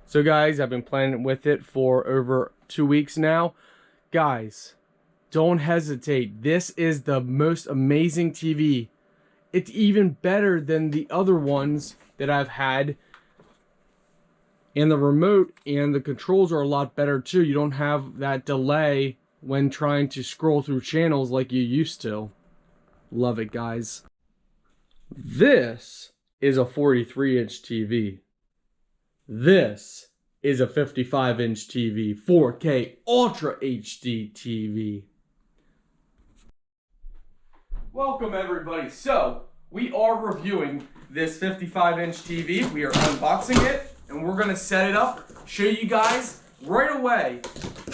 So guys, I've been playing with it for over 2 weeks now. Guys, don't hesitate. This is the most amazing TV. It's even better than the other ones that I've had. And the remote and the controls are a lot better too. You don't have that delay when trying to scroll through channels like you used to. Love it, guys. This is a 43-inch TV. This is a 55-inch TV, 4K Ultra HD TV. Welcome everybody. So, we are reviewing this 55-inch TV. We are unboxing it, and we're gonna set it up, show you guys right away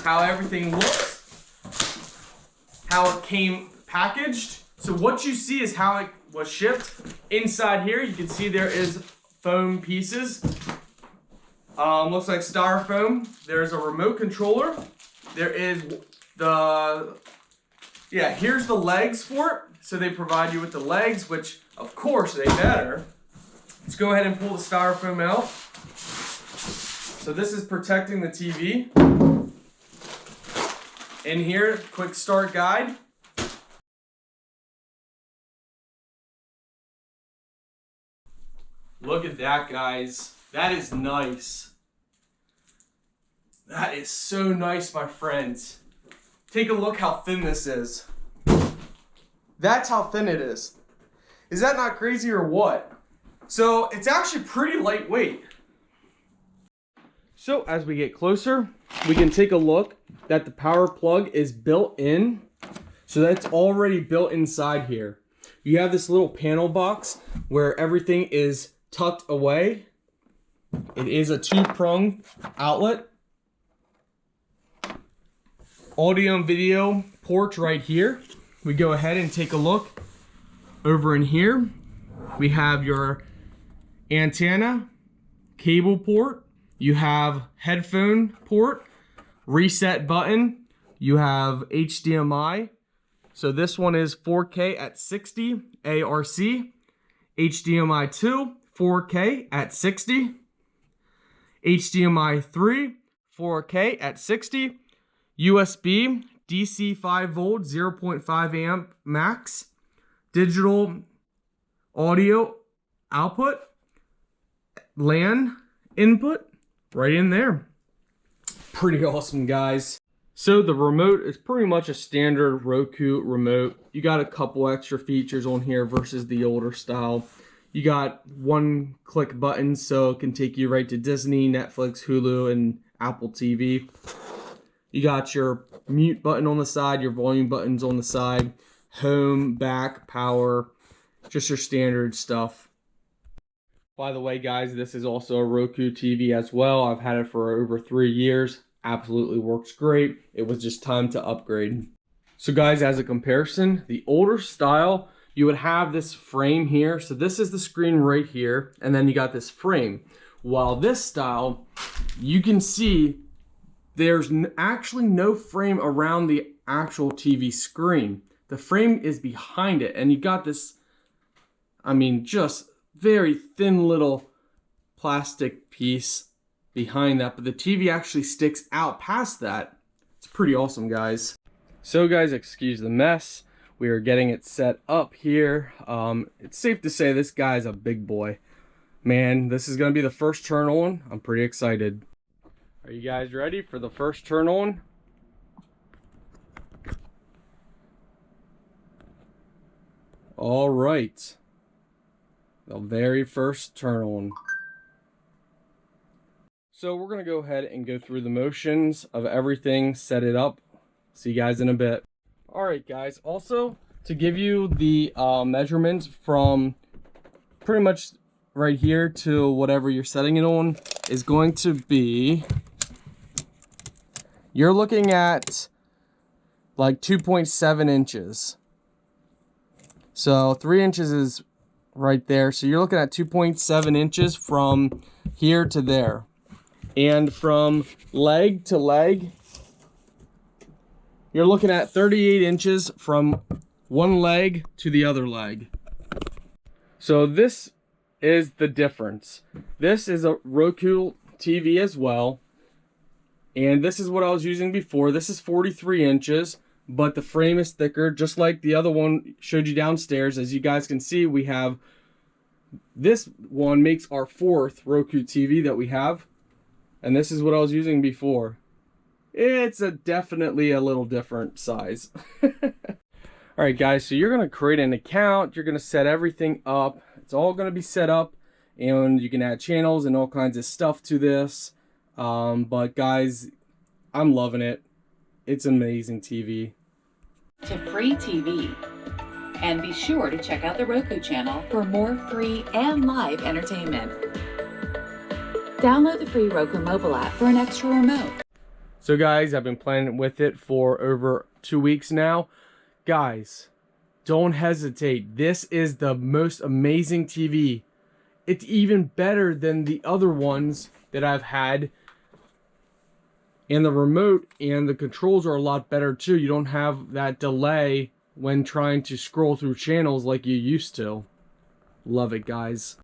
how everything looks, how it came packaged. So what you see is how it was shipped. Inside here, you can see there is foam pieces. Looks like styrofoam. There's a remote controller. There is here's the legs for it. So they provide you with the legs, which of course they better. Let's go ahead and pull the styrofoam out. So this is protecting the TV. In here, quick start guide. Look at that, guys. That is nice. That is so nice, my friends. Take a look how thin this is. That's how thin it is. Is that not crazy or what? So it's actually pretty lightweight. So as we get closer, we can take a look that the power plug is built in. So that's already built inside here. You have this little panel box where everything is tucked away. It is a 2-prong outlet. Audio and video ports right here. We go ahead and take a look. Over in here, we have your antenna, cable port. You have headphone port, reset button. You have HDMI. So this one is 4K at 60 ARC. HDMI 2, 4K at 60. HDMI 3, 4K at 60. USB, DC 5 volt, 0.5 amp max. Digital audio output. LAN input right in there. Pretty awesome, guys. So the remote is pretty much a standard Roku remote. You got a couple extra features on here versus the older style. You got one-click buttons, so it can take you right to Disney, Netflix, Hulu, and Apple TV. You got your mute button on the side, your volume buttons on the side, home, back, power, just your standard stuff. By the way, guys, this is also a Roku TV as well. I've had it for over 3 years. Absolutely works great. It was just time to upgrade. So guys, as a comparison, the older style, you would have this frame here. So this is the screen right here, and then you got this frame. While this style, you can see there's actually no frame around the actual TV screen. The frame is behind it, and you got this, I mean, just very thin little plastic piece behind that, but the TV actually sticks out past that. It's pretty awesome, guys. So guys, excuse the mess. We are getting it set up here. It's safe to say this guy's a big boy. Man, this is gonna be the first turn on. I'm pretty excited. Are you guys ready for the first turn on? All right. The very first turn on. So we're gonna go ahead and go through the motions of everything, set it up. See you guys in a bit. All right, guys. Also, to give you the measurements from pretty much right here to whatever you're setting it on is going to be, you're looking at like 2.7 inches. So 3 inches is right there. So you're looking at 2.7 inches from here to there. And from leg to leg, you're looking at 38 inches from one leg to the other leg. So this is the difference. This is a Roku TV as well. And this is what I was using before. This is 43 inches, but the frame is thicker, just like the other one showed you downstairs. As you guys can see, we have, this one makes our 4th Roku TV that we have. And this is what I was using before. It's definitely a little different size. Alright guys, so you're going to create an account. You're going to set everything up. It's all going to be set up. And you can add channels and all kinds of stuff to this. But guys, I'm loving it. It's an amazing TV. To free TV. And be sure to check out the Roku channel for more free and live entertainment. Download the free Roku mobile app for an extra remote. So guys, I've been playing with it for over 2 weeks now. Guys, don't hesitate. This is the most amazing TV. It's even better than the other ones that I've had. And the remote and the controls are a lot better too. You don't have that delay when trying to scroll through channels like you used to. Love it, guys.